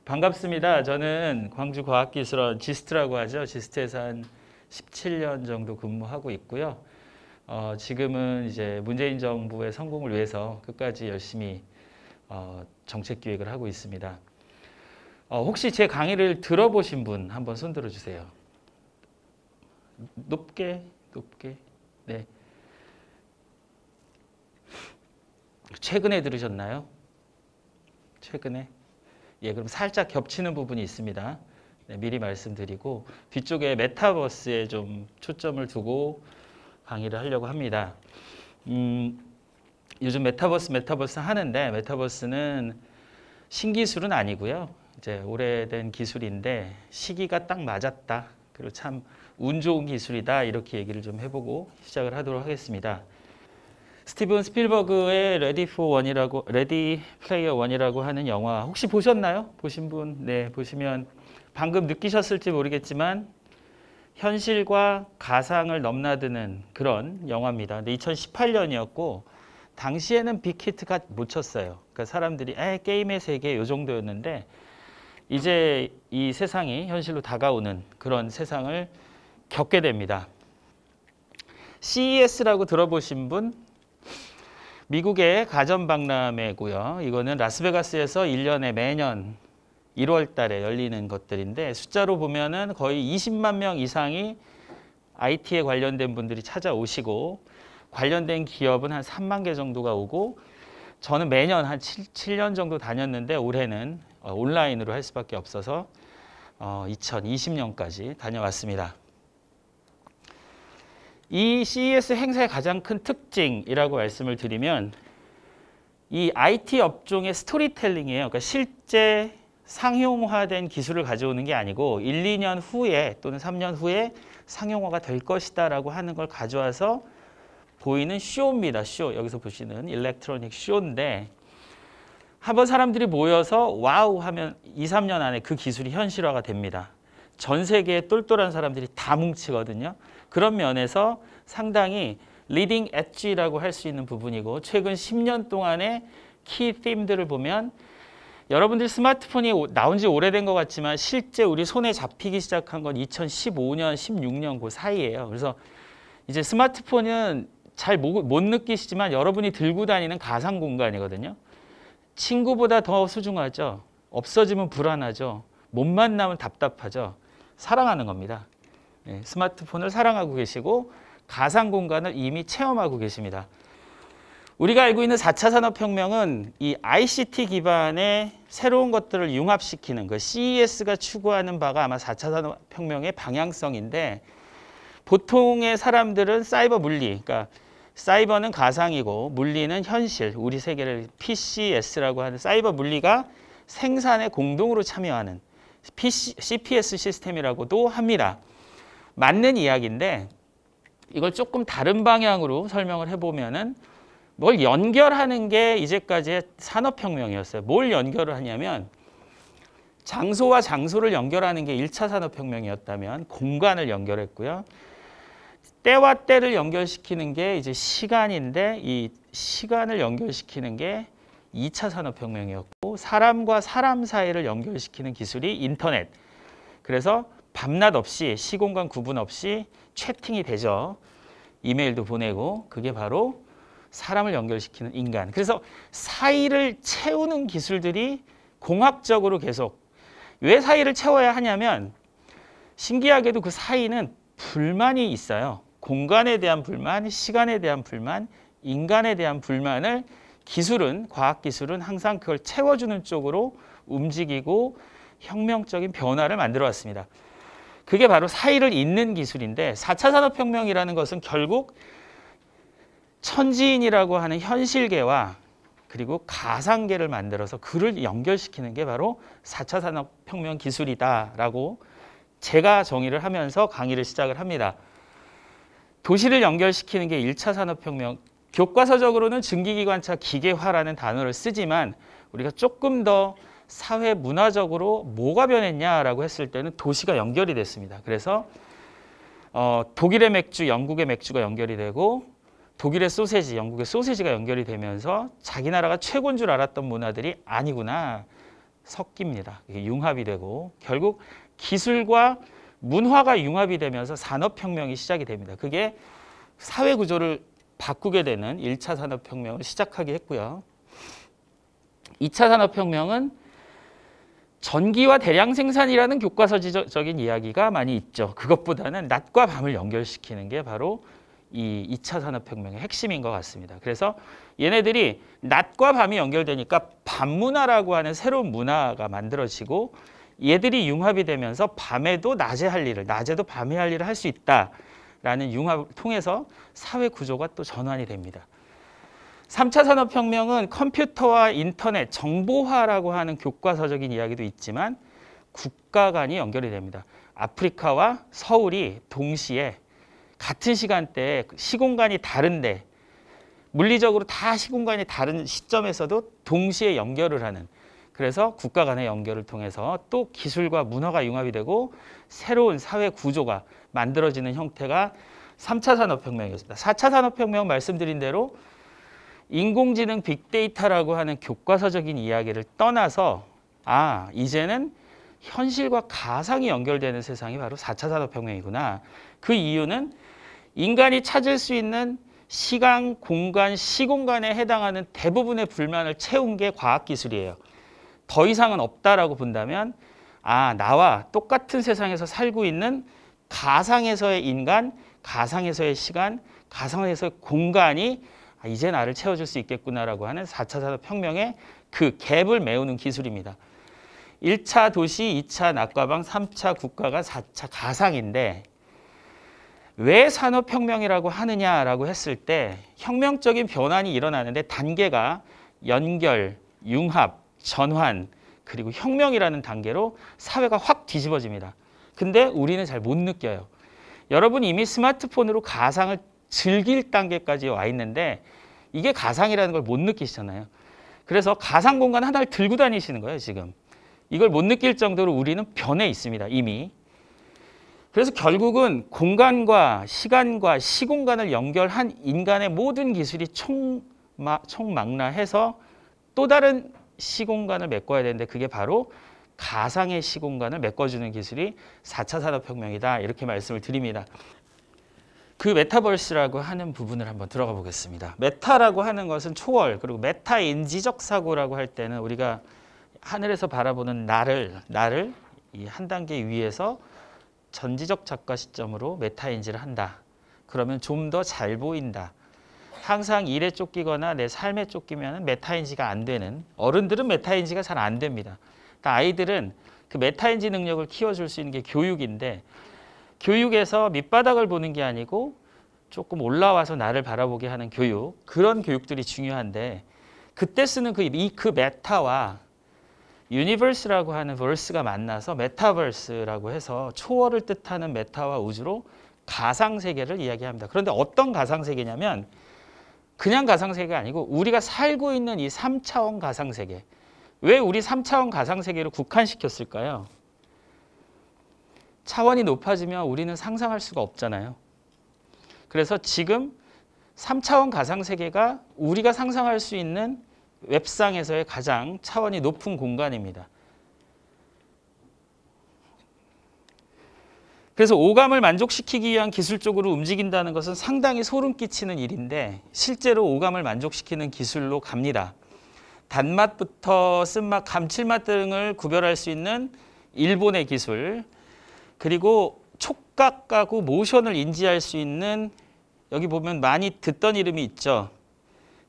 반갑습니다. 저는 광주과학기술원 지스트라고 하죠. 지스트에서 한 17년 정도 근무하고 있고요. 지금은 이제 문재인 정부의 성공을 위해서 끝까지 열심히 정책 기획을 하고 있습니다. 혹시 제 강의를 들어보신 분 한번 손 들어주세요. 높게. 네. 최근에 들으셨나요? 최근에? 예, 그럼 살짝 겹치는 부분이 있습니다. 네, 미리 말씀드리고 뒤쪽에 메타버스에 좀 초점을 두고 강의를 하려고 합니다. 요즘 메타버스 하는데 메타버스는 신기술은 아니고요. 이제 오래된 기술인데 시기가 딱 맞았다. 그리고 참 운 좋은 기술이다. 이렇게 얘기를 좀 해보고 시작을 하도록 하겠습니다. 스티븐 스필버그의 레디 플레이어 원이라고 하는 영화 혹시 보셨나요? 보신 분? 네, 보시면 방금 느끼셨을지 모르겠지만 현실과 가상을 넘나드는 그런 영화입니다. 근데 2018년이었고 당시에는 빅히트가 못 쳤어요. 그러니까 사람들이 게임의 세계 이 정도였는데 이제 이 세상이 현실로 다가오는 그런 세상을 겪게 됩니다. CES라고 들어보신 분? 미국의 가전박람회고요. 이거는 라스베가스에서 1년에 매년 1월 달에 열리는 것들인데 숫자로 보면은 거의 20만 명 이상이 IT에 관련된 분들이 찾아오시고 관련된 기업은 한 3만 개 정도가 오고 저는 매년 한 7년 정도 다녔는데 올해는 온라인으로 할 수밖에 없어서 2020년까지 다녀왔습니다. 이 CES 행사의 가장 큰 특징이라고 말씀을 드리면 이 IT 업종의 스토리텔링이에요. 그러니까 실제 상용화된 기술을 가져오는 게 아니고 1, 2년 후에 또는 3년 후에 상용화가 될 것이다 라고 하는 걸 가져와서 보이는 쇼입니다. 쇼. 여기서 보시는 일렉트로닉 쇼인데 한번 사람들이 모여서 와우 하면 2, 3년 안에 그 기술이 현실화가 됩니다. 전 세계에 똘똘한 사람들이 다 뭉치거든요. 그런 면에서 상당히 리딩 엣지라고 할 수 있는 부분이고 최근 10년 동안의 키 팀들을 보면 여러분들 스마트폰이 나온 지 오래된 것 같지만 실제 우리 손에 잡히기 시작한 건 2015년, 16년 그 사이예요. 그래서 이제 스마트폰은 잘 못 느끼시지만 여러분이 들고 다니는 가상 공간이거든요. 친구보다 더 소중하죠. 없어지면 불안하죠. 못 만나면 답답하죠. 사랑하는 겁니다. 네, 스마트폰을 사랑하고 계시고 가상 공간을 이미 체험하고 계십니다. 우리가 알고 있는 4차 산업혁명은 이 ICT 기반의 새로운 것들을 융합시키는 그 CES가 추구하는 바가 아마 4차 산업혁명의 방향성인데 보통의 사람들은 사이버 물리, 그러니까 사이버는 가상이고 물리는 현실, 우리 세계를 PCS라고 하는 사이버 물리가 생산에 공동으로 참여하는 CPS 시스템이라고도 합니다. 맞는 이야기인데 이걸 조금 다른 방향으로 설명을 해보면은 뭘 연결하는 게 이제까지의 산업혁명이었어요. 뭘 연결을 하냐면 장소와 장소를 연결하는 게 1차 산업혁명이었다면 공간을 연결했고요. 때와 때를 연결시키는 게 이제 시간인데 이 시간을 연결시키는 게 2차 산업혁명이었고 사람과 사람 사이를 연결시키는 기술이 인터넷. 그래서 밤낮 없이 시공간 구분 없이 채팅이 되죠. 이메일도 보내고 그게 바로 사람을 연결시키는 인간. 그래서 사이를 채우는 기술들이 공학적으로 계속 왜 사이를 채워야 하냐면 신기하게도 그 사이는 불만이 있어요. 공간에 대한 불만, 시간에 대한 불만, 인간에 대한 불만을 기술은, 과학기술은 항상 그걸 채워주는 쪽으로 움직이고 혁명적인 변화를 만들어 왔습니다. 그게 바로 사이를 잇는 기술인데 4차 산업혁명이라는 것은 결국 천지인이라고 하는 현실계와 그리고 가상계를 만들어서 그를 연결시키는 게 바로 4차 산업혁명 기술이다라고 제가 정의를 하면서 강의를 시작을 합니다. 도시를 연결시키는 게 1차 산업혁명, 교과서적으로는 증기기관차 기계화라는 단어를 쓰지만 우리가 조금 더 사회 문화적으로 뭐가 변했냐라고 했을 때는 도시가 연결이 됐습니다. 그래서 독일의 맥주, 영국의 맥주가 연결이 되고 독일의 소세지, 영국의 소세지가 연결이 되면서 자기 나라가 최고인 줄 알았던 문화들이 아니구나. 섞입니다. 이게 융합이 되고 결국 기술과 문화가 융합이 되면서 산업혁명이 시작이 됩니다. 그게 사회구조를 바꾸게 되는 1차 산업혁명을 시작하게 했고요. 2차 산업혁명은 전기와 대량 생산이라는 교과서적인 이야기가 많이 있죠. 그것보다는 낮과 밤을 연결시키는 게 바로 이 2차 산업혁명의 핵심인 것 같습니다. 그래서 얘네들이 낮과 밤이 연결되니까 밤문화라고 하는 새로운 문화가 만들어지고 얘들이 융합이 되면서 밤에도 낮에 할 일을, 낮에도 밤에 할 일을 할 수 있다라는 융합을 통해서 사회 구조가 또 전환이 됩니다. 3차 산업혁명은 컴퓨터와 인터넷, 정보화라고 하는 교과서적인 이야기도 있지만 국가 간이 연결이 됩니다. 아프리카와 서울이 동시에 같은 시간대에 시공간이 다른데 물리적으로 다 시공간이 다른 시점에서도 동시에 연결을 하는, 그래서 국가 간의 연결을 통해서 또 기술과 문화가 융합이 되고 새로운 사회 구조가 만들어지는 형태가 3차 산업혁명이었습니다. 4차 산업혁명 말씀드린 대로 인공지능 빅데이터라고 하는 교과서적인 이야기를 떠나서 이제는 현실과 가상이 연결되는 세상이 바로 4차 산업혁명이구나. 그 이유는 인간이 찾을 수 있는 시간, 공간, 시공간에 해당하는 대부분의 불만을 채운 게 과학기술이에요. 더 이상은 없다라고 본다면 나와 똑같은 세상에서 살고 있는 가상에서의 인간, 가상에서의 시간, 가상에서의 공간이 이제 나를 채워줄 수 있겠구나라고 하는 4차 산업혁명의 그 갭을 메우는 기술입니다. 1차 도시, 2차 낮과방, 3차 국가가 4차 가상인데 왜 산업혁명이라고 하느냐라고 했을 때 혁명적인 변환이 일어나는데 단계가 연결, 융합, 전환, 그리고 혁명이라는 단계로 사회가 확 뒤집어집니다. 근데 우리는 잘 못 느껴요. 여러분 이미 스마트폰으로 가상을 즐길 단계까지 와 있는데 이게 가상이라는 걸 못 느끼시잖아요. 그래서 가상 공간 하나를 들고 다니시는 거예요, 지금. 이걸 못 느낄 정도로 우리는 변해 있습니다, 이미. 그래서 결국은 공간과 시간과 시공간을 연결한 인간의 모든 기술이 총망라해서 또 다른 시공간을 메꿔야 되는데 그게 바로 가상의 시공간을 메꿔주는 기술이 4차 산업혁명이다. 이렇게 말씀을 드립니다. 그 메타버스라고 하는 부분을 한번 들어가 보겠습니다. 메타라고 하는 것은 초월, 그리고 메타인지적 사고라고 할 때는 우리가 하늘에서 바라보는 나를 이 한 단계 위에서 전지적 작가 시점으로 메타인지를 한다. 그러면 좀 더 잘 보인다. 항상 일에 쫓기거나 내 삶에 쫓기면 메타인지가 안 되는, 어른들은 메타인지가 잘 안 됩니다. 그러니까 아이들은 그 메타인지 능력을 키워줄 수 있는 게 교육인데 교육에서 밑바닥을 보는 게 아니고 조금 올라와서 나를 바라보게 하는 교육, 그런 교육들이 중요한데 그때 쓰는 그 메타와 유니버스라고 하는 버스가 만나서 메타버스라고 해서 초월을 뜻하는 메타와 우주로 가상세계를 이야기합니다. 그런데 어떤 가상세계냐면 그냥 가상세계가 아니고 우리가 살고 있는 이 3차원 가상세계. 왜 우리 3차원 가상세계를 국한시켰을까요? 차원이 높아지면 우리는 상상할 수가 없잖아요. 그래서 지금 3차원 가상세계가 우리가 상상할 수 있는 웹상에서의 가장 차원이 높은 공간입니다. 그래서 오감을 만족시키기 위한 기술적으로 움직인다는 것은 상당히 소름 끼치는 일인데 실제로 오감을 만족시키는 기술로 갑니다. 단맛부터 쓴맛, 감칠맛 등을 구별할 수 있는 일본의 기술, 그리고 촉각하고 모션을 인지할 수 있는, 여기 보면 많이 듣던 이름이 있죠.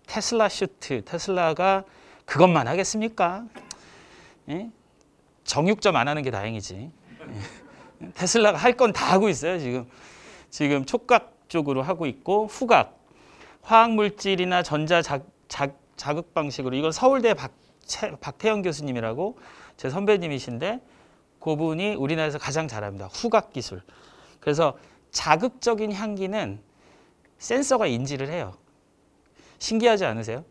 테슬라 슈트. 테슬라가 그것만 하겠습니까? 예? 정육점 안 하는 게 다행이지. 테슬라가 할 건 다 하고 있어요. 지금 촉각 쪽으로 하고 있고, 후각, 화학물질이나 전자 자극 방식으로, 이건 서울대 박태영 교수님이라고 제 선배님이신데 그분이 우리나라에서 가장 잘합니다. 후각 기술. 그래서 자극적인 향기는 센서가 인지를 해요. 신기하지 않으세요?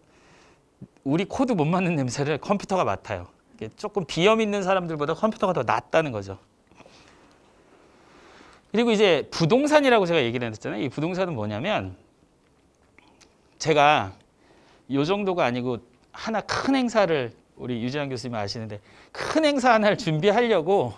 우리 코도 못 맡는 냄새를 컴퓨터가 맡아요. 조금 비염 있는 사람들보다 컴퓨터가 더 낫다는 거죠. 그리고 이제 부동산이라고 제가 얘기를 했잖아요. 이 부동산은 뭐냐면 제가 이 정도가 아니고 하나 큰 행사를 우리 유재환 교수님 아시는데 큰 행사 하나를 준비하려고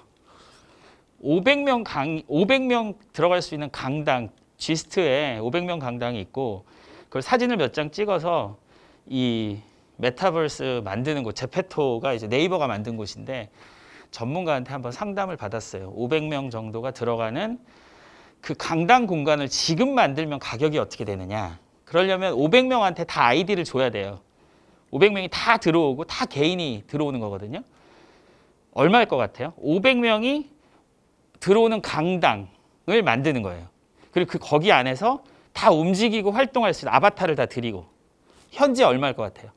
500명 들어갈 수 있는 강당, G스트에 500명 강당이 있고 그걸 사진을 몇 장 찍어서 이 메타버스 만드는 곳, 제페토가 이제 네이버가 만든 곳인데 전문가한테 한번 상담을 받았어요. 500명 정도가 들어가는 그 강당 공간을 지금 만들면 가격이 어떻게 되느냐. 그러려면 500명한테 다 아이디를 줘야 돼요. 500명이 다 들어오고 다 개인이 들어오는 거거든요. 얼마일 것 같아요? 500명이 들어오는 강당을 만드는 거예요. 그리고 거기 안에서 다 움직이고 활동할 수 있는 아바타를 다 드리고. 현재 얼마일 것 같아요?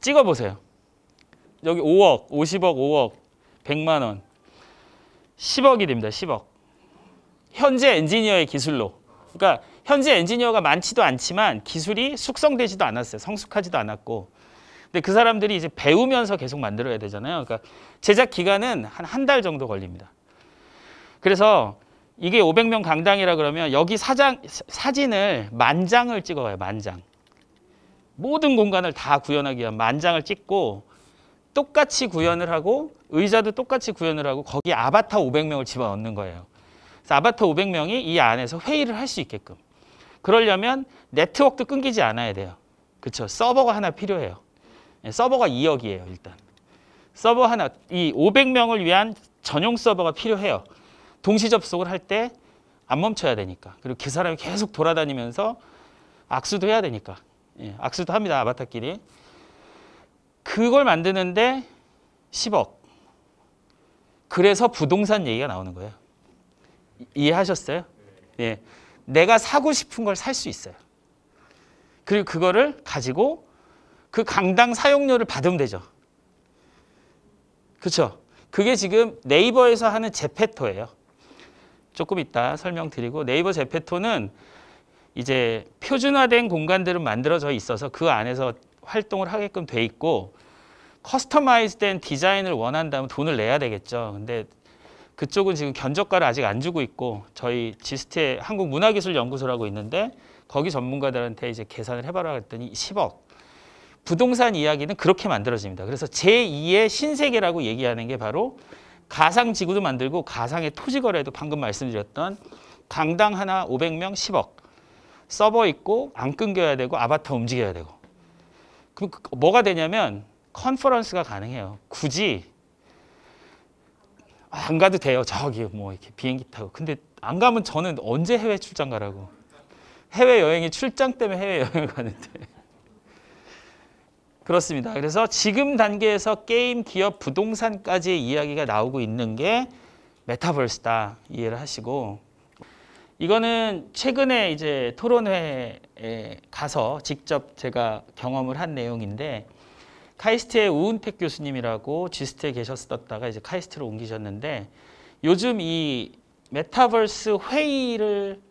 찍어보세요. 여기 5억, 50억, 5억, 100만 원, 10억이 됩니다. 10억. 현재 엔지니어의 기술로. 그러니까 현재 엔지니어가 많지도 않지만 기술이 숙성되지도 않았어요. 성숙하지도 않았고. 근데 그 사람들이 이제 배우면서 계속 만들어야 되잖아요. 그러니까 제작 기간은 한 달 정도 걸립니다. 그래서 이게 500명 강당이라 그러면 여기 사진을 10,000장을 찍어가요. 10,000장. 모든 공간을 다 구현하기 위한 10,000장을 찍고 똑같이 구현을 하고 의자도 똑같이 구현을 하고 거기 아바타 500명을 집어넣는 거예요. 그래서 아바타 500명이 이 안에서 회의를 할 수 있게끔. 그러려면 네트워크도 끊기지 않아야 돼요. 그렇죠? 서버가 하나 필요해요. 서버가 2억이에요. 일단. 서버 하나, 이 500명을 위한 전용 서버가 필요해요. 동시 접속을 할 때 안 멈춰야 되니까. 그리고 그 사람이 계속 돌아다니면서 악수도 해야 되니까. 예, 악수도 합니다. 아바타끼리. 그걸 만드는데 10억. 그래서 부동산 얘기가 나오는 거예요. 이해하셨어요? 예. 내가 사고 싶은 걸 살 수 있어요. 그리고 그거를 가지고 그 강당 사용료를 받으면 되죠. 그렇죠? 그게 지금 네이버에서 하는 제페토예요. 조금 이따 설명드리고 네이버 제페토는 이제 표준화된 공간들은 만들어져 있어서 그 안에서 활동을 하게끔 돼 있고 커스터마이즈된 디자인을 원한다면 돈을 내야 되겠죠. 근데 그쪽은 지금 견적가를 아직 안 주고 있고 저희 지스트에 한국문화기술연구소라고 있는데 거기 전문가들한테 이제 계산을 해봐라 했더니 10억. 부동산 이야기는 그렇게 만들어집니다. 그래서 제2의 신세계라고 얘기하는 게 바로 가상지구도 만들고 가상의 토지거래도 방금 말씀드렸던 강당 하나 500명 10억. 서버 있고 안 끊겨야 되고 아바타 움직여야 되고. 그럼 뭐가 되냐면 컨퍼런스가 가능해요. 굳이 안 가도 돼요. 저기 뭐 이렇게 비행기 타고. 근데 안 가면 저는 언제 해외 출장 가라고. 해외여행이 출장 때문에 해외여행을 가는데. 그렇습니다. 그래서 지금 단계에서 게임, 기업, 부동산까지의 이야기가 나오고 있는 게 메타버스다. 이해를 하시고. 이거는 최근에 이제 토론회에 가서 직접 제가 경험을 한 내용인데 카이스트의 우은택 교수님이라고 G스트에 계셨었다가 이제 카이스트로 옮기셨는데 요즘 이 메타버스 회의를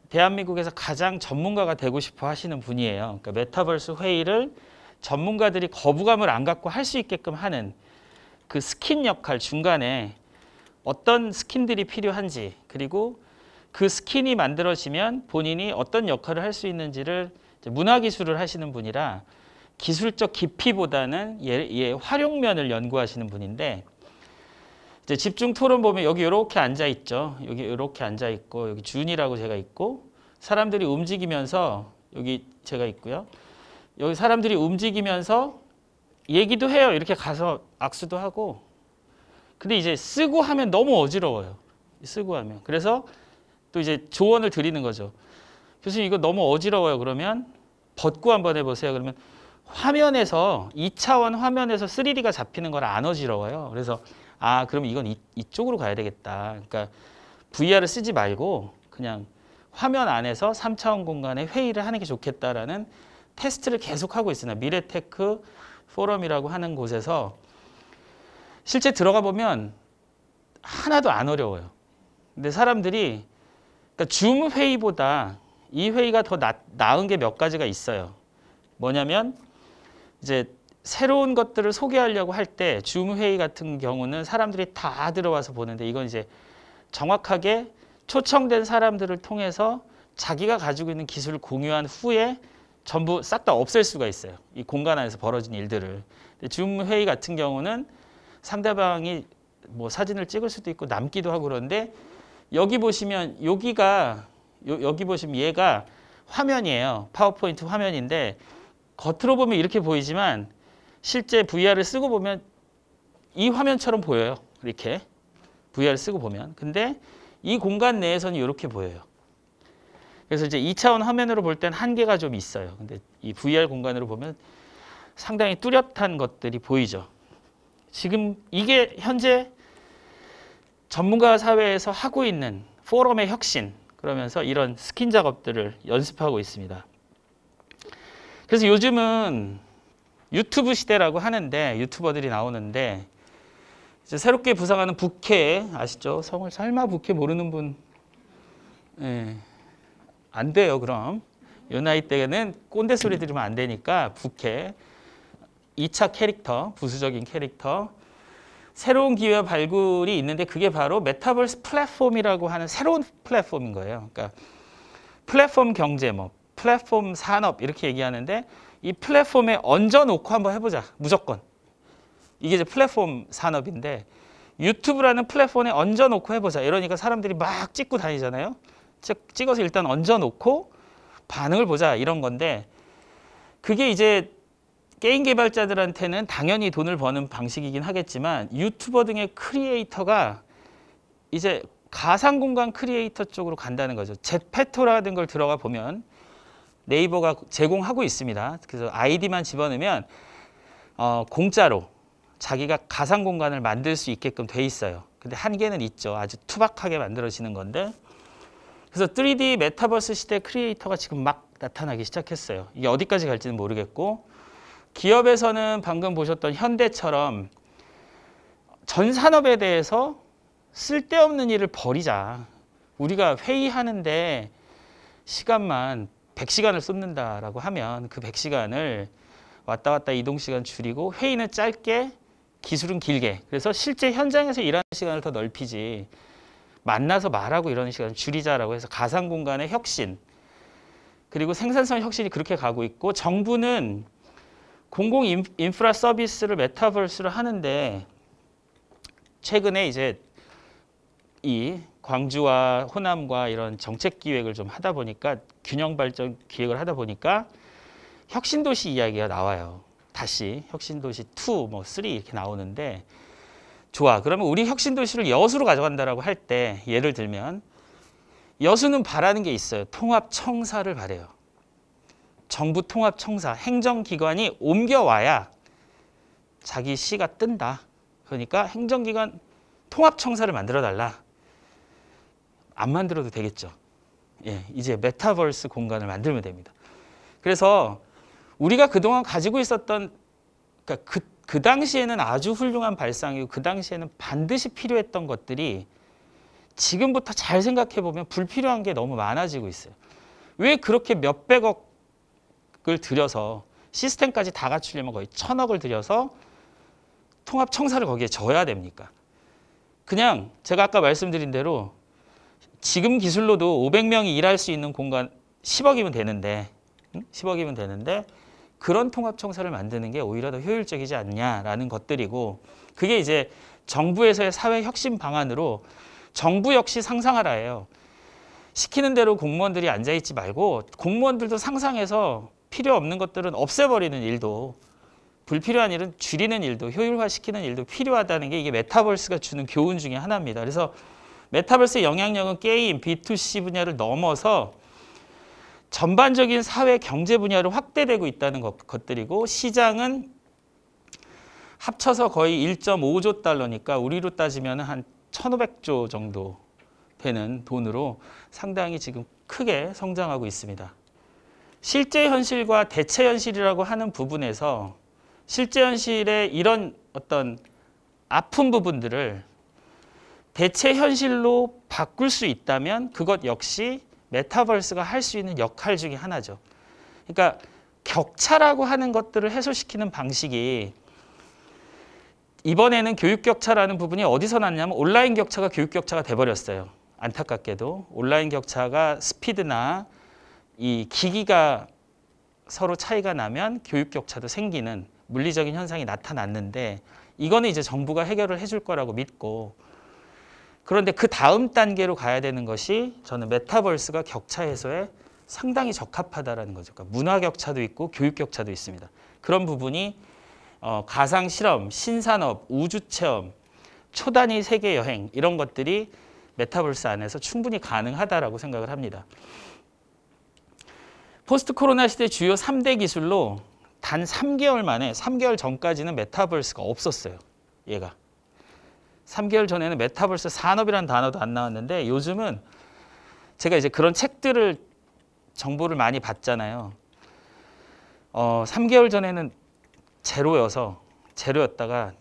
대한민국에서 가장 전문가가 되고 싶어 하시는 분이에요. 그러니까 메타버스 회의를 전문가들이 거부감을 안 갖고 할 수 있게끔 하는 그 스킨 역할 중간에 어떤 스킨들이 필요한지 그리고 그 스킨이 만들어지면 본인이 어떤 역할을 할 수 있는지를 문화기술을 하시는 분이라 기술적 깊이보다는 얘의 활용면을 연구하시는 분인데 이제 집중 토론 보면 여기 이렇게 앉아 있죠. 여기 이렇게 앉아 있고 여기 준이라고 제가 있고 사람들이 움직이면서 여기 제가 있고요. 여기 사람들이 움직이면서 얘기도 해요. 이렇게 가서 악수도 하고. 근데 이제 쓰고 하면 너무 어지러워요. 쓰고 하면. 그래서 또 이제 조언을 드리는 거죠. 교수님 이거 너무 어지러워요. 그러면 벗고 한번 해보세요. 그러면 화면에서 2차원 화면에서 3D가 잡히는 거라 안 어지러워요. 그래서 아 그럼 이건 이쪽으로 가야 되겠다. 그러니까 VR을 쓰지 말고 그냥 화면 안에서 3차원 공간에 회의를 하는 게 좋겠다라는 테스트를 계속하고 있습니다. 미래테크 포럼이라고 하는 곳에서 실제 들어가 보면 하나도 안 어려워요. 근데 사람들이 그러니까 줌 회의보다 이 회의가 더 나은 게 몇 가지가 있어요. 뭐냐면 이제 새로운 것들을 소개하려고 할 때 줌 회의 같은 경우는 사람들이 다 들어와서 보는데 이건 이제 정확하게 초청된 사람들을 통해서 자기가 가지고 있는 기술을 공유한 후에 전부 싹 다 없앨 수가 있어요. 이 공간 안에서 벌어진 일들을. 줌 회의 같은 경우는 상대방이 뭐 사진을 찍을 수도 있고 남기도 하고 그러는데 여기 보시면 여기 보시면 얘가 화면이에요. 파워포인트 화면인데 겉으로 보면 이렇게 보이지만 실제 VR을 쓰고 보면 이 화면처럼 보여요. 이렇게 VR을 쓰고 보면. 근데 이 공간 내에서는 이렇게 보여요. 그래서 이제 2차원 화면으로 볼 땐 한계가 좀 있어요. 근데 이 VR 공간으로 보면 상당히 뚜렷한 것들이 보이죠. 지금 이게 현재 전문가 사회에서 하고 있는 포럼의 혁신, 그러면서 이런 스킨 작업들을 연습하고 있습니다. 그래서 요즘은 유튜브 시대라고 하는데 유튜버들이 나오는데 이제 새롭게 부상하는 부캐 아시죠? 성을 설마 부캐 모르는 분? 예, 안 돼요. 그럼 이 나이 때는 꼰대 소리 들으면 안 되니까 부캐 2차 캐릭터, 부수적인 캐릭터 새로운 기회 발굴이 있는데 그게 바로 메타버스 플랫폼이라고 하는 새로운 플랫폼인 거예요. 그러니까 플랫폼 경제, 뭐 플랫폼 산업 이렇게 얘기하는데 이 플랫폼에 얹어놓고 한번 해보자. 무조건. 이게 이제 플랫폼 산업인데 유튜브라는 플랫폼에 얹어놓고 해보자. 이러니까 사람들이 막 찍고 다니잖아요. 찍어서 일단 얹어놓고 반응을 보자 이런 건데 그게 이제 게임 개발자들한테는 당연히 돈을 버는 방식이긴 하겠지만 유튜버 등의 크리에이터가 이제 가상공간 크리에이터 쪽으로 간다는 거죠. 젯페토라는 걸 들어가 보면 네이버가 제공하고 있습니다. 그래서 아이디만 집어넣으면 공짜로 자기가 가상공간을 만들 수 있게끔 돼 있어요. 근데 한계는 있죠. 아주 투박하게 만들어지는 건데 그래서 3D 메타버스 시대 크리에이터가 지금 막 나타나기 시작했어요. 이게 어디까지 갈지는 모르겠고 기업에서는 방금 보셨던 현대처럼 전 산업에 대해서 쓸데없는 일을 버리자. 우리가 회의하는데 시간만 100시간을 쏟는다라고 하면 그 100시간을 왔다 갔다 이동 시간 줄이고 회의는 짧게 기술은 길게. 그래서 실제 현장에서 일하는 시간을 더 넓히지. 만나서 말하고 이러는 시간을 줄이자라고 해서 가상 공간의 혁신 그리고 생산성 혁신이 그렇게 가고 있고 정부는 공공 인프라 서비스를 메타버스로 하는데 최근에 이제 이 광주와 호남과 이런 정책 기획을 좀 하다 보니까 균형 발전 기획을 하다 보니까 혁신도시 이야기가 나와요. 다시 혁신도시 2, 뭐 3 이렇게 나오는데 좋아. 그러면 우리 혁신도시를 여수로 가져간다라고 할 때 예를 들면 여수는 바라는 게 있어요. 통합청사를 바래요. 정부 통합청사, 행정기관이 옮겨와야 자기 시가 뜬다. 그러니까 행정기관 통합청사를 만들어달라. 안 만들어도 되겠죠. 예, 이제 메타버스 공간을 만들면 됩니다. 그래서 우리가 그동안 가지고 있었던 그러니까 그 당시에는 아주 훌륭한 발상이고 그 당시에는 반드시 필요했던 것들이 지금부터 잘 생각해 보면 불필요한 게 너무 많아지고 있어요. 왜 그렇게 몇백억을 들여서 시스템까지 다 갖추려면 거의 1000억을 들여서 통합청사를 거기에 져야 됩니까? 그냥 제가 아까 말씀드린 대로 지금 기술로도 500명이 일할 수 있는 공간 10억이면 되는데 10억이면 되는데 그런 통합청사를 만드는 게 오히려 더 효율적이지 않냐라는 것들이고 그게 이제 정부에서의 사회 혁신 방안으로 정부 역시 상상하라예요. 시키는 대로 공무원들이 앉아있지 말고 공무원들도 상상해서 필요 없는 것들은 없애버리는 일도 불필요한 일은 줄이는 일도 효율화시키는 일도 필요하다는 게 이게 메타버스가 주는 교훈 중에 하나입니다. 그래서 메타버스의 영향력은 게임, B2C 분야를 넘어서 전반적인 사회 경제 분야로 확대되고 있다는 것들이고 시장은 합쳐서 거의 1.5조 달러니까 우리로 따지면 한 1,500조 정도 되는 돈으로 상당히 지금 크게 성장하고 있습니다. 실제 현실과 대체 현실이라고 하는 부분에서 실제 현실의 이런 어떤 아픈 부분들을 대체 현실로 바꿀 수 있다면 그것 역시 메타버스가 할 수 있는 역할 중에 하나죠. 그러니까 격차라고 하는 것들을 해소시키는 방식이 이번에는 교육 격차라는 부분이 어디서 났냐면 온라인 격차가 교육 격차가 돼버렸어요. 안타깝게도 온라인 격차가 스피드나 이 기기가 서로 차이가 나면 교육 격차도 생기는 물리적인 현상이 나타났는데 이거는 이제 정부가 해결을 해줄 거라고 믿고, 그런데 그 다음 단계로 가야 되는 것이 저는 메타버스가 격차 해소에 상당히 적합하다라는 거죠. 그러니까 문화 격차도 있고 교육 격차도 있습니다. 그런 부분이 가상 실험, 신산업, 우주 체험, 초단위 세계 여행 이런 것들이 메타버스 안에서 충분히 가능하다라고 생각을 합니다. 포스트 코로나 시대 주요 3대 기술로 단 3개월 만에, 3개월 전까지는 메타버스가 없었어요. 얘가. 3개월 전에는 메타버스 산업이라는 단어도 안 나왔는데 요즘은 제가 이제 그런 책들을 정보를 많이 봤잖아요. 3개월 전에는 제로였다가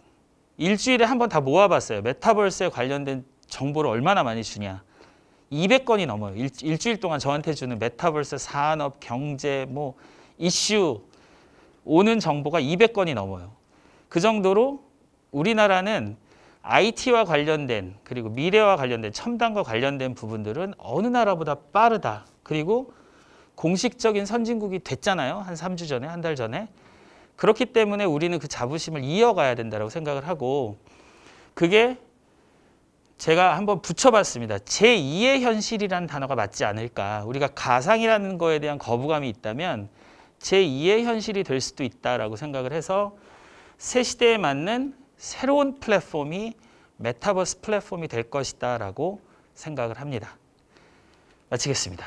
일주일에 한 번 다 모아봤어요. 메타버스에 관련된 정보를 얼마나 많이 주냐. 200건이 넘어요. 일주일 동안 저한테 주는 메타버스 산업, 경제, 뭐 이슈 오는 정보가 200건이 넘어요. 그 정도로 우리나라는 IT와 관련된, 그리고 미래와 관련된, 첨단과 관련된 부분들은 어느 나라보다 빠르다. 그리고 공식적인 선진국이 됐잖아요. 한 3주 전에, 한 달 전에. 그렇기 때문에 우리는 그 자부심을 이어가야 된다고 생각을 하고, 그게 제가 한번 붙여봤습니다. 제2의 현실이라는 단어가 맞지 않을까. 우리가 가상이라는 거에 대한 거부감이 있다면 제2의 현실이 될 수도 있다라고 생각을 해서 새 시대에 맞는 새로운 플랫폼이 메타버스 플랫폼이 될 것이다라고 생각을 합니다. 마치겠습니다.